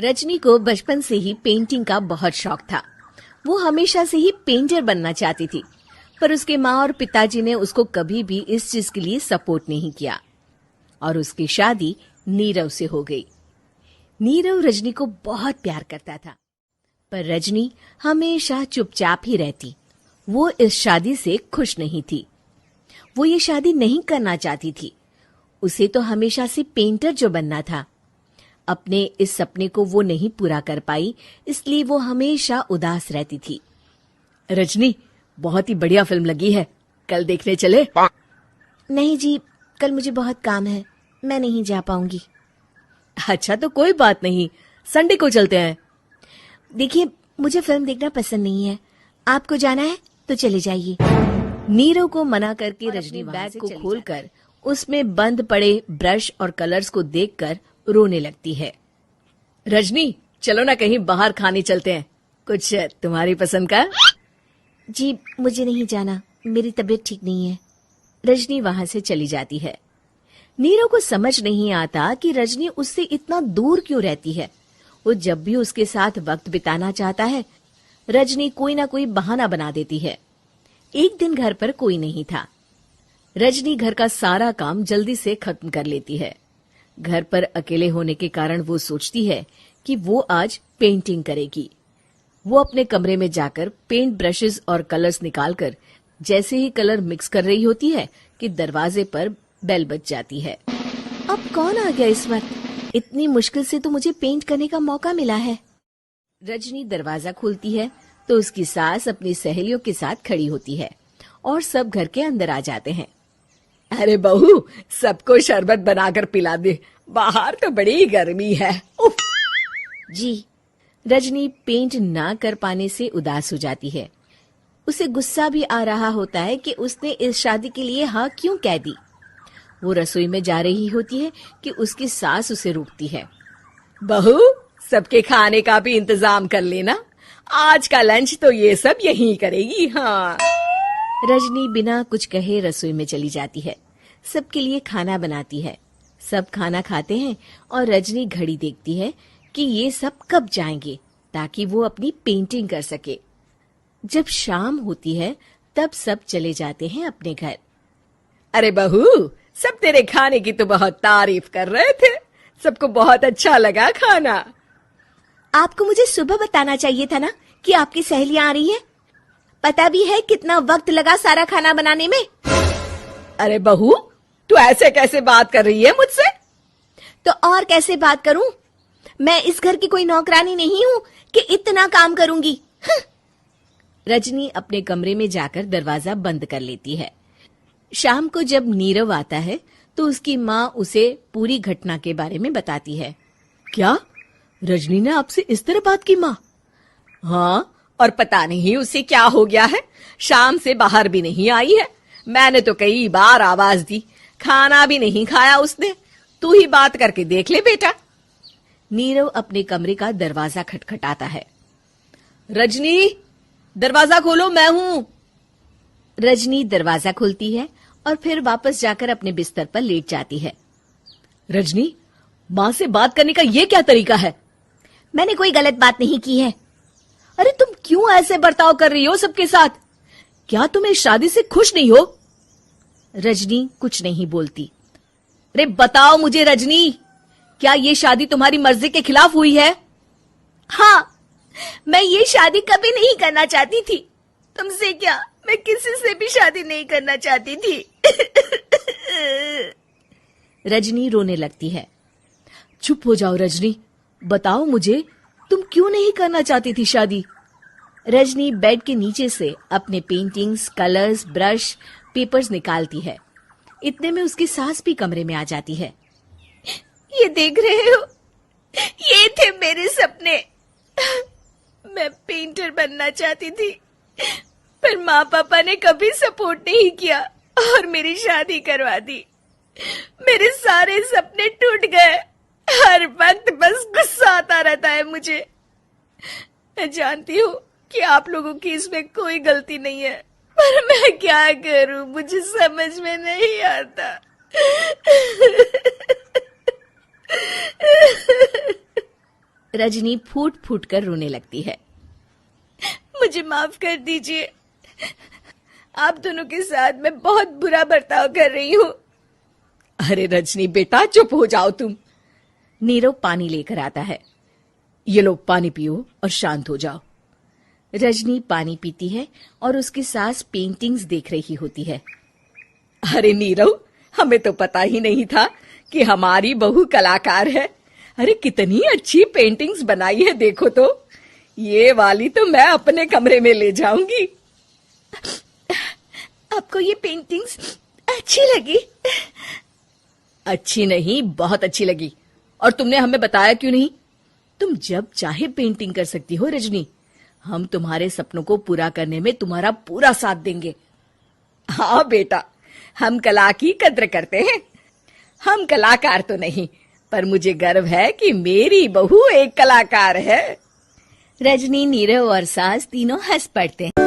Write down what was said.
रजनी को बचपन से ही पेंटिंग का बहुत शौक था। वो हमेशा से ही पेंटर बनना चाहती थी, पर उसके माँ और पिताजी ने उसको कभी भी इस चीज के लिए सपोर्ट नहीं किया और उसकी शादी नीरव से हो गई। नीरव रजनी को बहुत प्यार करता था, पर रजनी हमेशा चुपचाप ही रहती। वो इस शादी से खुश नहीं थी। वो ये शादी नहीं करना चाहती थी। उसे तो हमेशा से पेंटर जो बनना था। अपने इस सपने को वो नहीं पूरा कर पाई, इसलिए वो हमेशा उदास रहती थी। रजनी, बहुत ही बढ़िया फिल्म लगी है, कल देखने चले? नहीं जी, कल मुझे बहुत काम है, मैं नहीं जा पाऊंगी। अच्छा तो कोई बात नहीं, संडे को चलते हैं। देखिए, मुझे फिल्म देखना पसंद नहीं है। आपको जाना है तो चले जाइए। नीरव को मना करके रजनी बैग को खोलकर उसमें बंद पड़े ब्रश और कलर्स को देखकर रोने लगती है। रजनी, चलो ना कहीं बाहर खाने चलते हैं, कुछ तुम्हारी पसंद का। जी, मुझे नहीं जाना, मेरी तबीयत ठीक नहीं है। रजनी वहां से चली जाती है। नीरव को समझ नहीं आता कि रजनी उससे इतना दूर क्यों रहती है। वो जब भी उसके साथ वक्त बिताना चाहता है, रजनी कोई ना कोई बहाना बना देती है। एक दिन घर पर कोई नहीं था। रजनी घर का सारा काम जल्दी से खत्म कर लेती है। घर पर अकेले होने के कारण वो सोचती है कि वो आज पेंटिंग करेगी। वो अपने कमरे में जाकर पेंट ब्रशेस और कलर्स निकालकर जैसे ही कलर मिक्स कर रही होती है कि दरवाजे पर बेल बज जाती है। अब कौन आ गया इस वक्त? इतनी मुश्किल से तो मुझे पेंट करने का मौका मिला है। रजनी दरवाजा खोलती है तो उसकी सास अपनी सहेलियों के साथ खड़ी होती है और सब घर के अंदर आ जाते हैं। अरे बहू, सबको शरबत बनाकर पिला दे, बाहर तो बड़ी गर्मी है। उफ। जी। रजनी पेंट ना कर पाने से उदास हो जाती है। उसे गुस्सा भी आ रहा होता है कि उसने इस शादी के लिए हाँ क्यों कह दी। वो रसोई में जा रही होती है कि उसकी सास उसे रोकती है। बहू, सबके खाने का भी इंतजाम कर लेना, आज का लंच तो ये सब यहीं करेगी। हाँ। रजनी बिना कुछ कहे रसोई में चली जाती है। सबके लिए खाना बनाती है। सब खाना खाते हैं और रजनी घड़ी देखती है कि ये सब कब जाएंगे ताकि वो अपनी पेंटिंग कर सके। जब शाम होती है तब सब चले जाते हैं अपने घर। अरे बहू, सब तेरे खाने की तो बहुत तारीफ कर रहे थे, सबको बहुत अच्छा लगा खाना। आपको मुझे सुबह बताना चाहिए था ना कि आपकी सहेलियां आ रही हैं। पता भी है कितना वक्त लगा सारा खाना बनाने में। अरे बहू, तू ऐसे कैसे बात कर रही है मुझसे? तो और कैसे बात करूं? मैं इस घर की कोई नौकरानी नहीं हूं कि इतना काम करूंगी। रजनी अपने कमरे में जाकर दरवाजा बंद कर लेती है। शाम को जब नीरव आता है तो उसकी माँ उसे पूरी घटना के बारे में बताती है। क्या रजनी ने आपसे इस तरह बात की माँ? हाँ, और पता नहीं उसे क्या हो गया है, शाम से बाहर भी नहीं आई है। मैंने तो कई बार आवाज दी, खाना भी नहीं खाया उसने। तू ही बात करके देख ले बेटा। नीरव अपने कमरे का दरवाजा खटखटाता है। रजनी, दरवाजा खोलो, मैं हूं। रजनी दरवाजा खोलती है और फिर वापस जाकर अपने बिस्तर पर लेट जाती है। रजनी, माँ से बात करने का ये क्या तरीका है? मैंने कोई गलत बात नहीं की है। अरे तुम क्यों ऐसे बर्ताव कर रही हो सबके साथ? क्या तुम इस शादी से खुश नहीं हो? रजनी कुछ नहीं बोलती। अरे बताओ मुझे रजनी, क्या ये शादी तुम्हारी मर्जी के खिलाफ हुई है? हाँ, मैं ये शादी कभी नहीं करना चाहती थी। तुमसे क्या, मैं किसी से भी शादी नहीं करना चाहती थी। रजनी रोने लगती है। चुप हो जाओ रजनी, बताओ मुझे, तुम क्यों नहीं करना चाहती थी शादी? रजनी बेड के नीचे से अपने पेंटिंग्स, कलर्स, ब्रश, पेपर्स निकालती है। इतने में उसकी सास भी कमरे में आ जाती है। ये देख रहे हो, ये थे मेरे सपने। मैं पेंटर बनना चाहती थी, पर माँ पापा ने कभी सपोर्ट नहीं किया और मेरी शादी करवा दी। मेरे सारे सपने टूट गए। हर वक्त बस गुस्सा आता रहता है मुझे। मैं जानती हूँ कि आप लोगों की इसमें कोई गलती नहीं है, पर मैं क्या करूँ, मुझे समझ में नहीं आता। रजनी फूट फूट कर रोने लगती है। मुझे माफ कर दीजिए, आप दोनों के साथ मैं बहुत बुरा बर्ताव कर रही हूँ। अरे रजनी बेटा, चुप हो जाओ तुम। नीरव पानी लेकर आता है। ये लो पानी पियो और शांत हो जाओ। रजनी पानी पीती है और उसकी सास पेंटिंग्स देख रही होती है। अरे नीरव, हमें तो पता ही नहीं था कि हमारी बहू कलाकार है। अरे कितनी अच्छी पेंटिंग्स बनाई है, देखो तो। ये वाली तो मैं अपने कमरे में ले जाऊंगी। आपको ये पेंटिंग्स अच्छी लगी? अच्छी नहीं, बहुत अच्छी लगी। और तुमने हमें बताया क्यों नहीं? तुम जब चाहे पेंटिंग कर सकती हो रजनी। हम तुम्हारे सपनों को पूरा करने में तुम्हारा पूरा साथ देंगे। हाँ बेटा, हम कला की कद्र करते हैं। हम कलाकार तो नहीं, पर मुझे गर्व है कि मेरी बहू एक कलाकार है। रजनी, नीरव और सास तीनों हंस पड़ते हैं।